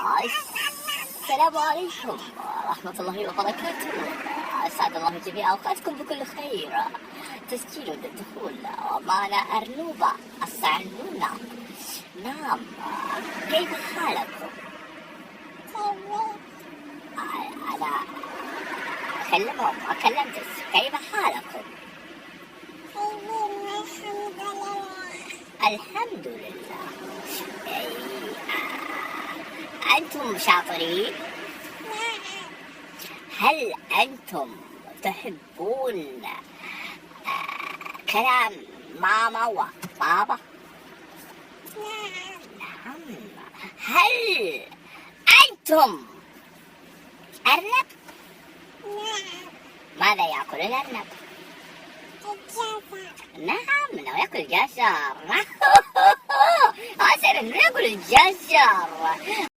السلام عليكم ورحمة الله وبركاته. أسعد الله جميع أوقاتكم بكل خير. تسجيل الدخول ومعنا أرنوبة الصعلونة. نعم، كيف حالكم؟ أنا أكلمهم وكلمتك. كيف حالكم؟ الحمد لله. أنتم شاطرين؟ هل أنتم تحبون كلام ماما وبابا؟ نعم. هل أنتم أرنب؟ ماذا يأكل الأرنب؟ نعم، إنه يأكل جزر. أصير ناكل الجزر.